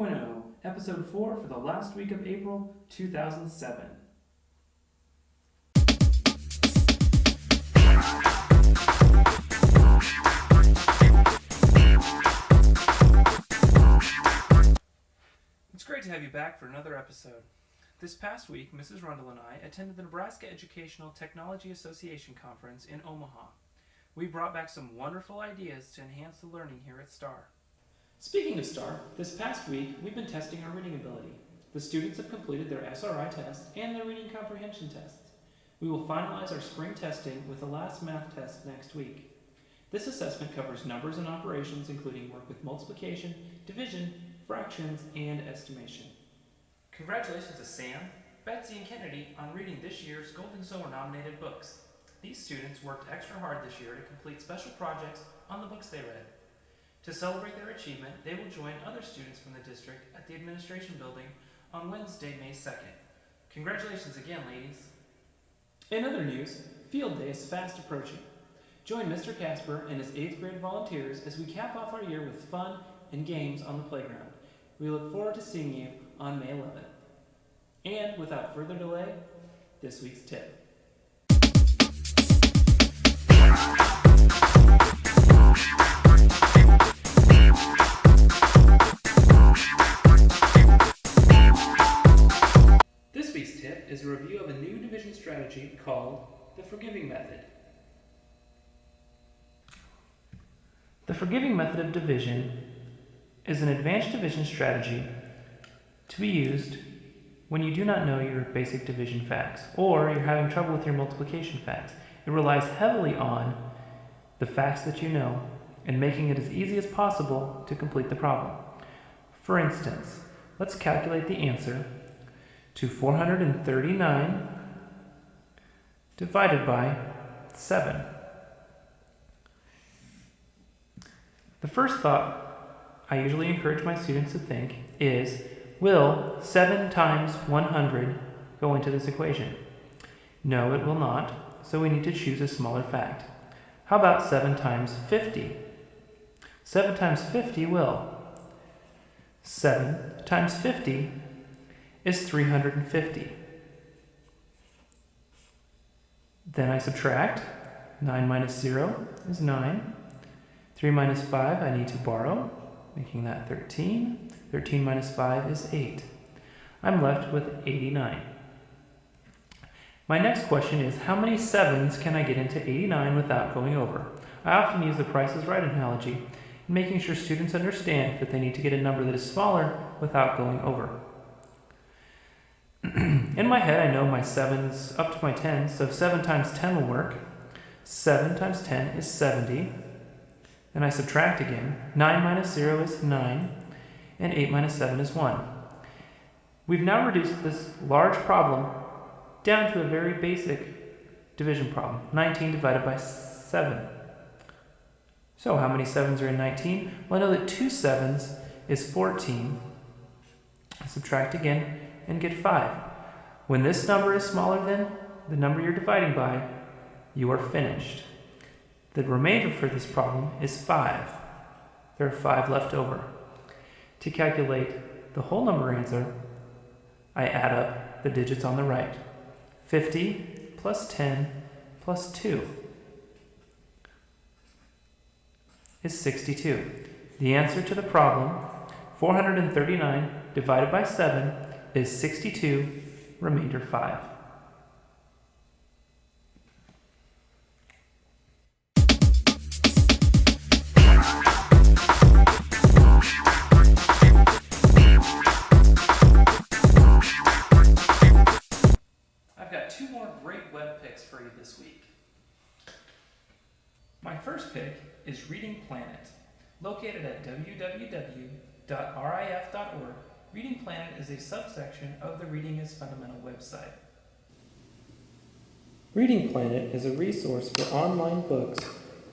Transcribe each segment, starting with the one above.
4.0, Episode 4 for the last week of April 2007. It's great to have you back for another episode. This past week, Mrs. Rundle and I attended the Nebraska Educational Technology Association Conference in Omaha. We brought back some wonderful ideas to enhance the learning here at STAR. Speaking of STAR, this past week we've been testing our reading ability. The students have completed their SRI test and their reading comprehension tests. We will finalize our spring testing with the last math test next week. This assessment covers numbers and operations, including work with multiplication, division, fractions, and estimation. Congratulations to Sam, Betsy, and Kennedy on reading this year's Golden Sower nominated books. These students worked extra hard this year to complete special projects on the books they read. To celebrate their achievement, they will join other students from the district at the administration building on Wednesday, May 2nd. Congratulations again, ladies. In other news, Field Day is fast approaching. Join Mr. Casper and his 8th grade volunteers as we cap off our year with fun and games on the playground. We look forward to seeing you on May 11th. And without further delay, this week's tip. This week's tip is a review of a new division strategy called the forgiving method. The forgiving method of division is an advanced division strategy to be used when you do not know your basic division facts or you're having trouble with your multiplication facts. It relies heavily on the facts that you know and making it as easy as possible to complete the problem. For instance, let's calculate the answer to 439 divided by 7. The first thought I usually encourage my students to think is, will 7 times 100 go into this equation? No, it will not, so we need to choose a smaller fact. How about 7 times 50? 7 times 50 will. 7 times 50 is 350. Then I subtract. 9 minus 0 is 9. 3 minus 5 I need to borrow, making that 13. 13 minus 5 is 8. I'm left with 89. My next question is, how many 7s can I get into 89 without going over? I often use the Price is Right analogy, making sure students understand that they need to get a number that is smaller without going over. In my head, I know my 7s up to my 10s, so 7 times 10 will work. 7 times 10 is 70. Then I subtract again. 9 minus 0 is 9, and 8 minus 7 is 1. We've now reduced this large problem down to a very basic division problem. 19 divided by 7. So how many 7s are in 19? Well, I know that 2 7s is 14. I subtract again and get 5. When this number is smaller than the number you're dividing by, you are finished. The remainder for this problem is 5. There are 5 left over. To calculate the whole number answer, I add up the digits on the right. 50 plus 10 plus 2 is 62. The answer to the problem, 439 divided by 7, is 62, remainder 5. I've got 2 more great web picks for you this week. My first pick is Reading Planet. Located at www.rif.org, Reading Planet is a subsection of the Reading is Fundamental website. Reading Planet is a resource for online books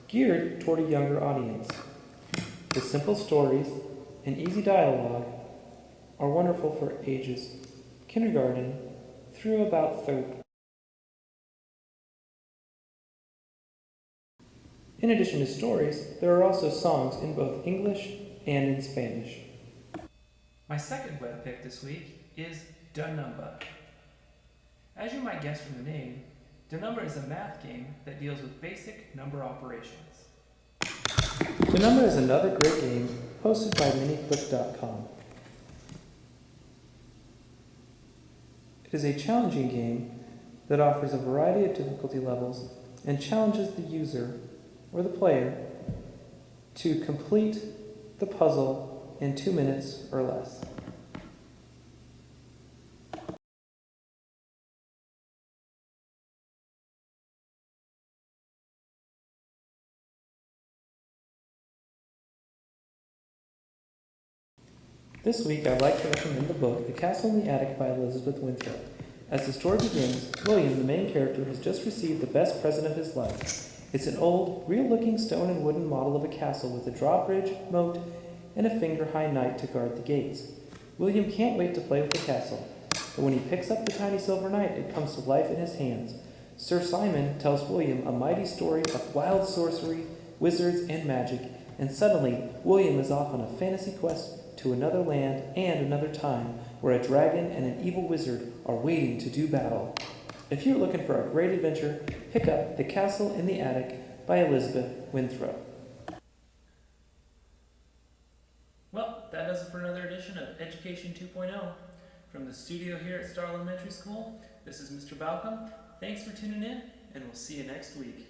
geared toward a younger audience. The simple stories and easy dialogue are wonderful for ages kindergarten through about 3rd. In addition to stories, there are also songs in both English and in Spanish. My second web pick this week is DaNumba. As you might guess from the name, DaNumba is a math game that deals with basic number operations. DaNumba is another great game hosted by miniclick.com. It is a challenging game that offers a variety of difficulty levels and challenges the user or the player to complete the puzzle in 2 minutes or less. This week, I'd like to recommend the book The Castle in the Attic by Elizabeth Winthrop. As the story begins, William, the main character, has just received the best present of his life. It's an old, real-looking stone and wooden model of a castle with a drawbridge, moat, and a finger-high knight to guard the gates. William can't wait to play with the castle, but when he picks up the tiny silver knight, it comes to life in his hands. Sir Simon tells William a mighty story of wild sorcery, wizards, and magic, and suddenly, William is off on a fantasy quest to another land and another time, where a dragon and an evil wizard are waiting to do battle. If you're looking for a great adventure, pick up The Castle in the Attic by Elizabeth Winthrop. Well, that does it for another edition of Education 2.0. From the studio here at Star Elementary School, this is Mr. Balcom. Thanks for tuning in, and we'll see you next week.